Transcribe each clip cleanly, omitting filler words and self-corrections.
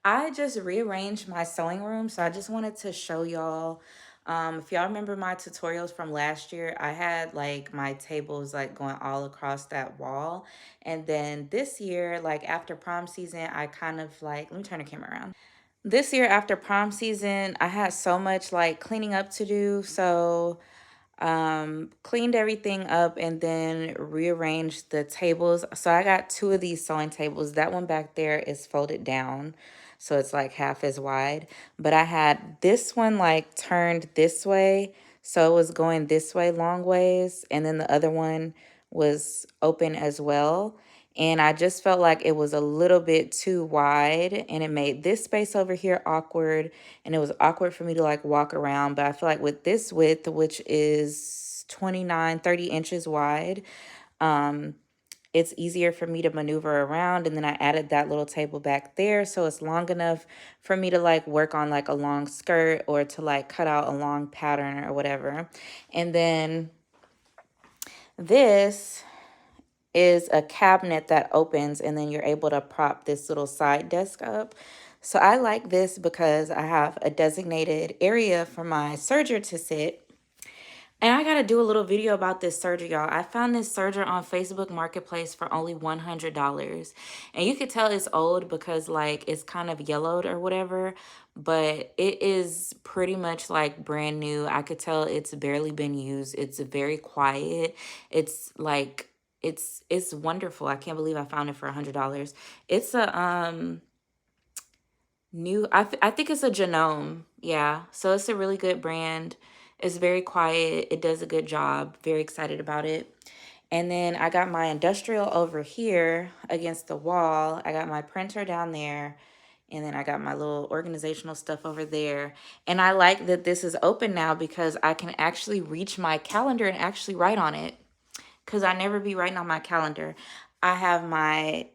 I just rearranged my sewing room, so I just wanted to show y'all. If y'all remember my tutorials from last year, I had like my tables like going all across that wall. And then this year, like after prom season, I kind of like, let me turn the camera around. This year after prom season, I had so much like cleaning up to do. So cleaned everything up and then rearranged the tables. So I got two of these sewing tables. That one back there is folded down, so it's like half as wide, but I had this one like turned this way, so it was going this way long ways, and then the other one was open as well. And I just felt like it was a little bit too wide, and it made this space over here awkward, and it was awkward for me to like walk around. But I feel like with this width, which is 29-30 inches wide, um it's easier for me to maneuver around. And then I added that little table back there, so it's long enough for me to like work on like a long skirt or to like cut out a long pattern or whatever. And then this is a cabinet that opens, and then you're able to prop this little side desk up. So I like this because I have a designated area for my serger to sit. And I gotta do a little video about this serger, y'all. I found this serger on Facebook Marketplace for only $100. And you could tell it's old because like it's kind of yellowed or whatever, but it is pretty much like brand new. I could tell it's barely been used. It's very quiet. It's like it's wonderful. I can't believe I found it for $100. It's a new, I think it's a Genome. Yeah. So it's a really good brand. It's very quiet. It does a good job. Very excited about it. And then I got my industrial over here against the wall. I got my printer down there. And then I got my little organizational stuff over there. And I like that this is open now because I can actually reach my calendar and actually write on it, because I never be writing on my calendar. I have my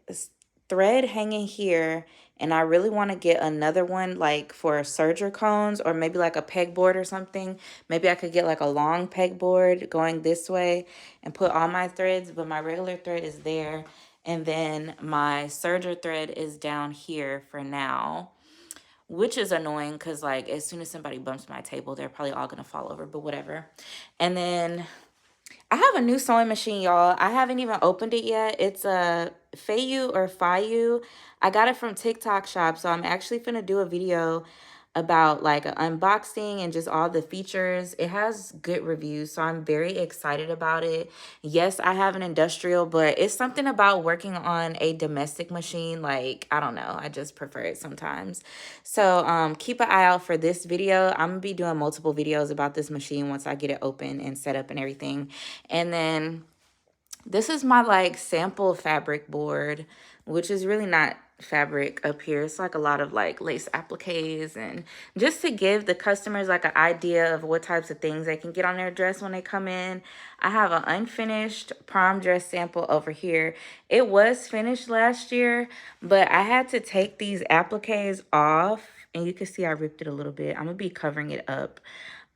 thread hanging here, and I really want to get another one like for serger cones or maybe like a pegboard or something. Maybe I could get like a long pegboard going this way and put all my threads, but my regular thread is there. And then my serger thread is down here for now, which is annoying because like as soon as somebody bumps my table, they're probably all going to fall over, but whatever. And then I have a new sewing machine, y'all. I haven't even opened it yet. It's a Fayu or Fayu. I got it from TikTok shop, so I'm actually finna do a video about like an unboxing and just all the features. It has good reviews, so I'm very excited about it. Yes, I have an industrial, but it's something about working on a domestic machine. Like, I don't know, I just prefer it sometimes. So keep an eye out for this video. I'm gonna be doing multiple videos about this machine once I get it open and set up and everything. And then this is my like sample fabric board, which is really not fabric up here. It's like a lot of like lace appliques, and just to give the customers like an idea of what types of things they can get on their dress when they come in. I have an unfinished prom dress sample over here. It was finished last year, but I had to take these appliques off, and you can see I ripped it a little bit. I'm gonna be covering it up.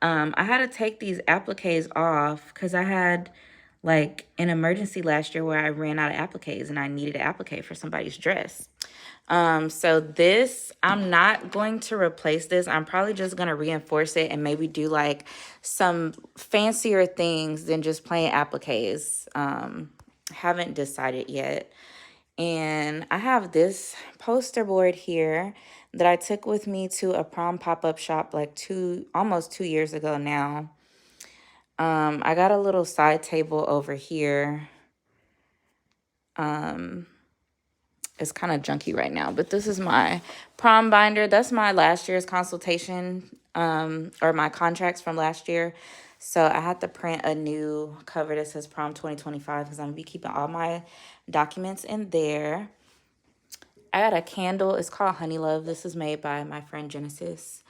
I had to take these appliques off because I had like an emergency last year where I ran out of appliques and I needed an applique for somebody's dress. So this, I'm not going to replace this. I'm probably just going to reinforce it and maybe do like some fancier things than just plain appliques. Haven't decided yet. And I have this poster board here that I took with me to a prom pop-up shop like almost 2 years ago now. I got a little side table over here. It's kind of junky right now, but this is my prom binder. That's my last year's consultation, or my contracts from last year. So I had to print a new cover that says prom 2025 because I'm gonna be keeping all my documents in there. I got a candle. It's called Honey Love. This is made by my friend Genesis.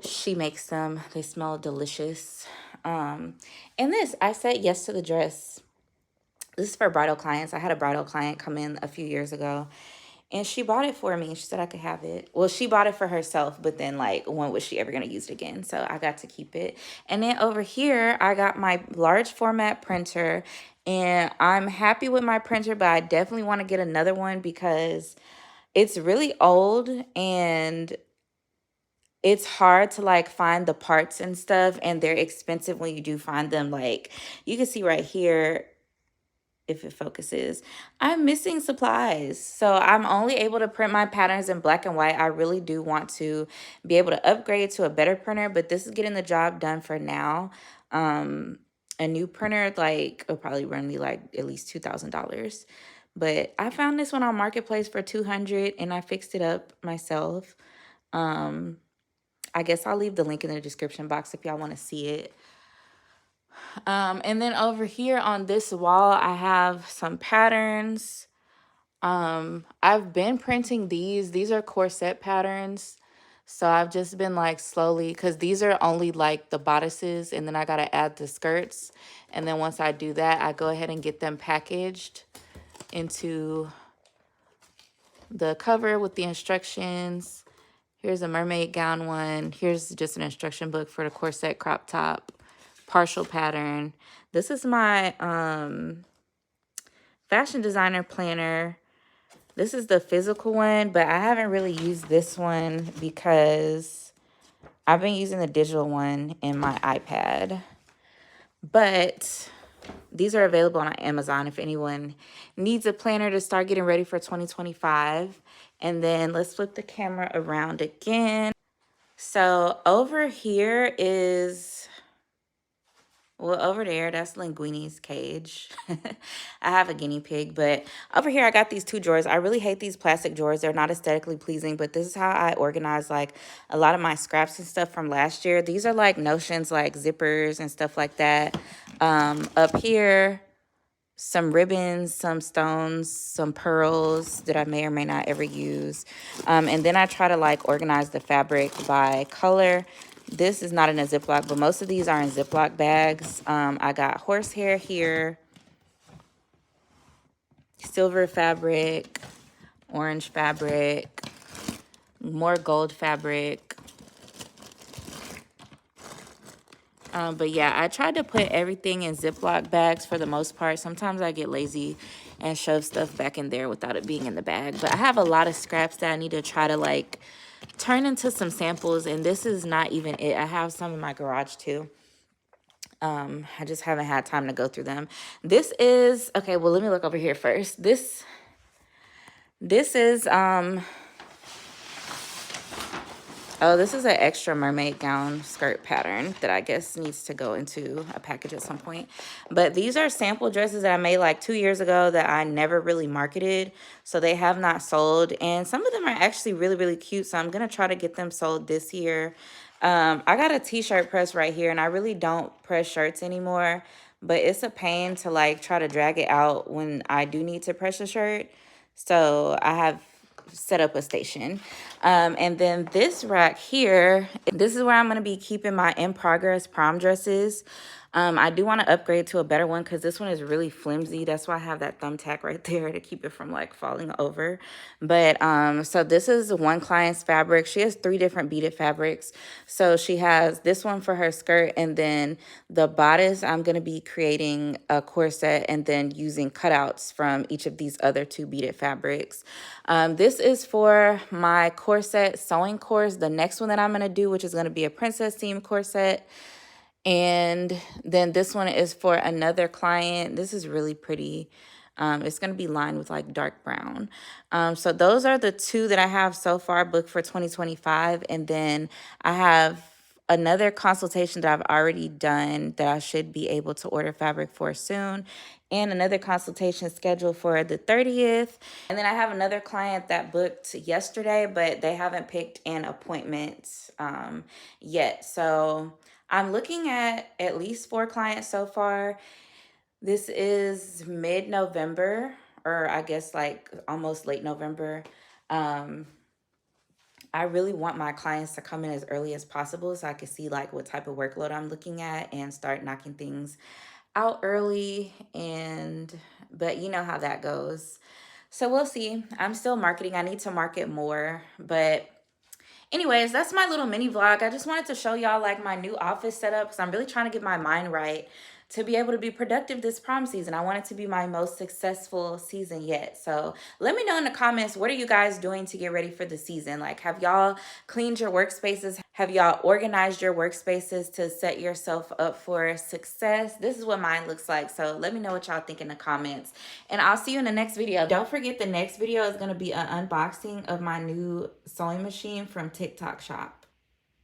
She makes them. They smell delicious. And this, I said yes to the dress. This is for bridal clients. I had a bridal client come in a few years ago, and she bought it for me. She said I could have it. Well, she bought it for herself, but then like, when was she ever going to use it again? So I got to keep it. And then over here, I got my large format printer, and I'm happy with my printer, but I definitely want to get another one because it's really old, and it's hard to like find the parts and stuff, and they're expensive when you do find them. Like, you can see right here, if it focuses, I'm missing supplies. So I'm only able to print my patterns in black and white. I really do want to be able to upgrade to a better printer, but this is getting the job done for now. A new printer, like, will probably run me like at least $2,000. But I found this one on Marketplace for 200, and I fixed it up myself. Um, I guess I'll leave the link in the description box if y'all want to see it. And then over here on this wall, I have some patterns. I've been printing these. These are corset patterns. So I've just been like slowly, because these are only like the bodices, and then I got to add the skirts. And then once I do that, I go ahead and get them packaged into the cover with the instructions. Here's a mermaid gown one. Here's just an instruction book for the corset crop top, partial pattern. This is my fashion designer planner. This is the physical one, but I haven't really used this one because I've been using the digital one in my iPad. But these are available on Amazon if anyone needs a planner to start getting ready for 2025. And then let's flip the camera around again. So over here is, well, over there, that's Linguini's cage. I have a guinea pig, but over here I got these two drawers. I really hate these plastic drawers. They're not aesthetically pleasing, but this is how I organize like a lot of my scraps and stuff from last year. These are like notions, like zippers and stuff like that. Up here, some ribbons, some stones, some pearls that I may or may not ever use. And then I try to like organize the fabric by color. This is not in a Ziploc, but most of these are in Ziploc bags. I got horsehair here, silver fabric, orange fabric, more gold fabric. But yeah, I tried to put everything in Ziploc bags for the most part. Sometimes I get lazy and shove stuff back in there without it being in the bag. But I have a lot of scraps that I need to try to like turn into some samples, and this is not even it. I have some in my garage too. I just haven't had time to go through them. This is, okay, well, let me look over here first. This is oh, this is an extra mermaid gown skirt pattern that I guess needs to go into a package at some point. But these are sample dresses that I made like 2 years ago that I never really marketed. So they have not sold. And some of them are actually really, really cute. So I'm going to try to get them sold this year. I got a t-shirt press right here, and I really don't press shirts anymore. But it's a pain to like try to drag it out when I do need to press a shirt. So I have set up a station. And then this rack here, this is where I'm going to be keeping my in progress prom dresses. I do want to upgrade to a better one because this one is really flimsy. That's why I have that thumbtack right there to keep it from like falling over. But so this is one client's fabric. She has 3 different beaded fabrics. So she has this one for her skirt, and then the bodice, I'm going to be creating a corset and then using cutouts from each of these other 2 beaded fabrics. This is for my corset sewing course, the next one that I'm going to do, which is going to be a princess theme corset. And then this one is for another client. This is really pretty. It's going to be lined with like dark brown. So those are the 2 that I have so far booked for 2025. And then I have another consultation that I've already done that I should be able to order fabric for soon, and another consultation scheduled for the 30th. And then I have another client that booked yesterday, but they haven't picked an appointment yet. So I'm looking at least 4 clients so far. This is mid-November, or I guess like almost late November. I really want my clients to come in as early as possible so I can see like what type of workload I'm looking at and start knocking things out early. But you know how that goes. So we'll see. I'm still marketing. I need to market more, but anyways, that's my little mini vlog. I just wanted to show y'all like my new office setup because I'm really trying to get my mind right. to be able to be productive this prom season. I want it to be my most successful season yet. So let me know in the comments, what are you guys doing to get ready for the season? Like, have y'all cleaned your workspaces? Have y'all organized your workspaces to set yourself up for success? This is what mine looks like. So let me know what y'all think in the comments. And I'll see you in the next video. Don't forget, the next video is going to be an unboxing of my new sewing machine from TikTok Shop.